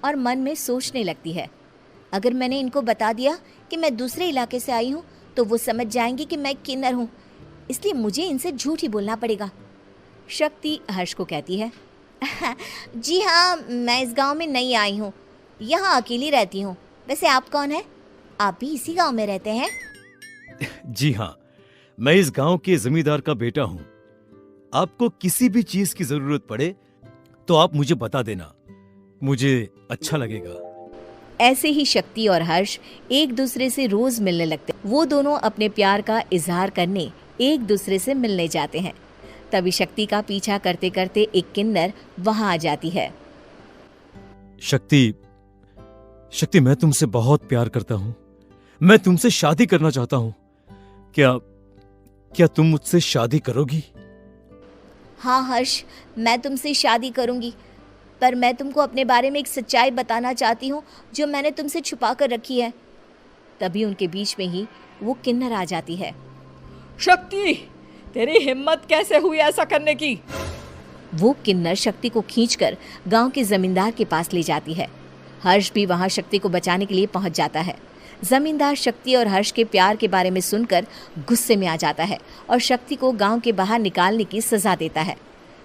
और मन में सोचने लगती है, अगर मैंने इनको बता दिया कि मैं दूसरे इलाके से आई हूँ तो वो समझ जाएंगे कि मैं किन्नर हूँ, इसलिए मुझे इनसे झूठ ही बोलना पड़ेगा। शक्ति हर्ष को कहती है, जी हाँ, मैं इस गांव में नई आई हूँ, यहाँ अकेली रहती हूँ। वैसे आप कौन है? आप भी इसी गांव में रहते हैं? जी हाँ, मैं इस गांव के जमींदार का बेटा हूँ। आपको किसी भी चीज की जरूरत पड़े तो आप मुझे बता देना, मुझे अच्छा लगेगा। ऐसे ही शक्ति और हर्ष एक दूसरे से रोज मिलने लगते। वो दोनों अपने प्यार का इजहार करने एक दूसरे से मिलने जाते हैं। तभी शक्ति का पीछा करते करते एक किन्नर वहां आ जाती है। शक्ति, मैं तुमसे बहुत प्यार करता हूँ। मैं तुमसे शादी करना चाहता हूँ। क्या तुम मुझसे शादी करोगी? हाँ हर्ष, मैं तुमसे शादी करूंगी, पर मैं तुमको अपने बारे में एक सच्चाई बताना चाहती हूँ जो मैंने तुमसे छुपा कर रखी है। तभी उनके बीच में ही वो किन्नर आ जाती है। शक्ति, तेरी हिम्मत कैसे हुई ऐसा करने की? वो किन्नर शक्ति को खींचकर गांव के जमींदार के पास ले जाती है। हर्ष भी वहां शक्ति को बचाने के लिए पहुंच जाता है। जमींदार शक्ति और हर्ष के प्यार के बारे में सुनकर गुस्से में आ जाता है और शक्ति को गांव के बाहर निकालने की सजा देता है।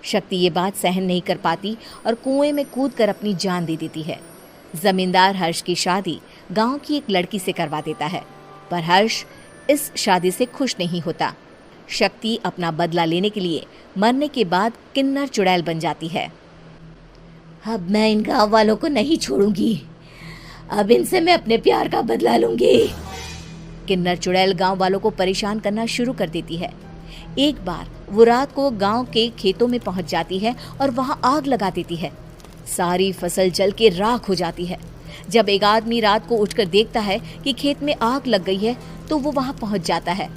शक्ति ये बात सहन नहीं कर पाती और कुएं में कूदकर अपनी जान दे देती है। जमींदार हर्ष की शादी गांव की एक लड़की से करवा देता है, पर हर्ष इस शादी से खुश नहीं होता। शक्ति अपना बदला लेने के लिए मरने के बाद किन्नर चुड़ैल बन जाती है। अब मैं इन गांव वालों को नहीं छोड़ूंगी, अब इनसे मैं अपने प्यार का बदला लूंगी। किन्नर चुड़ैल गांव वालों को परेशान करना शुरू कर देती है। एक बार वो रात को गांव के खेतों में पहुंच जाती है और वहां आग लगा देती है। सारी फसल जल के राख हो जाती है। जब एक आदमी रात को उठकर देखता है कि खेत में आग लग गई है तो वो वहां पहुंच जाता है।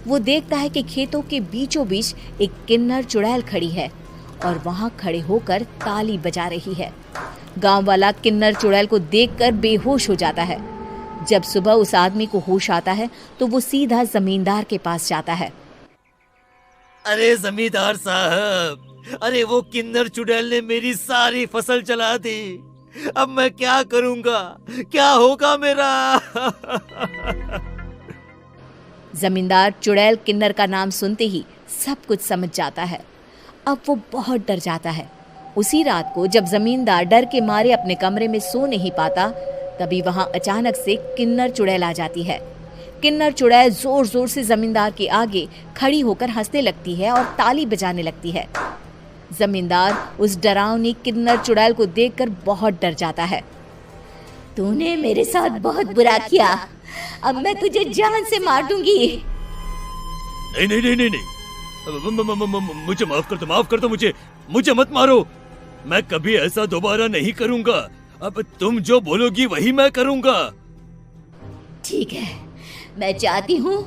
वो देखता है कि खेतों के बीचों बीच एक किन्नर चुड़ैल खड़ी है और वहां खड़े होकर ताली बजा रही है। गांव वाला किन्नर चुड़ैल को देखकर बेहोश हो जाता है। जब सुबह उस आदमी को होश आता है तो वो सीधा जमींदार के पास जाता है। अरे जमींदार साहब, अरे वो किन्नर चुड़ैल ने मेरी सारी फसल जला दी। अब मैं क्या करूंगा, क्या होगा मेरा? जमींदार चुड़ैल किन्नर का नाम सुनते ही सब कुछ समझ जाता है। अब वो बहुत डर जाता है। उसी रात को जब जमींदार डर के मारे अपने कमरे में सो नहीं पाता, तभी वहां अचानक से किन्नर चुड़ैल आ जाती है। किन्नर चुड़ैल जोर जोर से जमींदार के आगे खड़ी होकर हंसने लगती है और ताली बजाने लगती है। जमींदार उस डरावनी किन्नर चुड़ैल को देखकर बहुत डर जाता है। तूने मेरे साथ बहुत बुरा किया, अब मैं तुझे जान से मार दूंगी। नहीं नहीं नहीं नहीं नहीं, मुझे माफ कर दो, मुझे मत मारो। मैं कभी ऐसा दोबारा नहीं करूंगा। अब तुम जो बोलोगी वही मैं करूंगा। ठीक है, मैं चाहती हूँ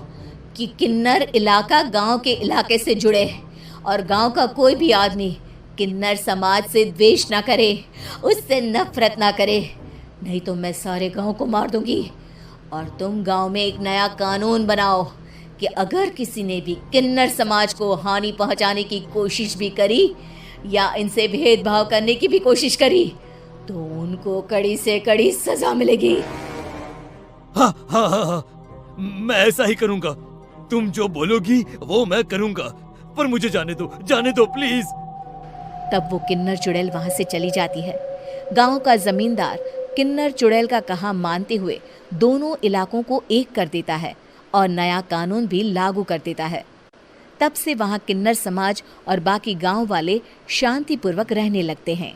कि किन्नर इलाका गांव के इलाके से जुड़े और गांव का कोई भी आदमी किन्नर समाज से द्वेष ना करे, उससे नफरत ना करे, नहीं तो मैं सारे गांव को मार दूंगी। और तुम गांव में एक नया कानून बनाओ कि अगर किसी ने भी किन्नर समाज को हानि पहुंचाने की कोशिश भी करी या इनसे भेदभाव करने की भी कोशिश करी तो उनको कड़ी से कड़ी सजा मिलेगी। हाँ हाँ हाँ हाँ, मैं ऐसा ही करूंगा। तुम जो बोलोगी वो मैं करूंगा, पर मुझे जाने दो प्लीज। तब वो किन्नर चुड़ैल वहां से चली जाती है। गांव का जमींदार किन्नर चुड़ैल का कहा मानते हुए दोनों इलाकों को एक कर देता है और नया कानून भी लागू कर देता है। तब से वहां किन्नर समाज और बाकी गांव वाले शांतिपूर्वक रहने लगते हैं।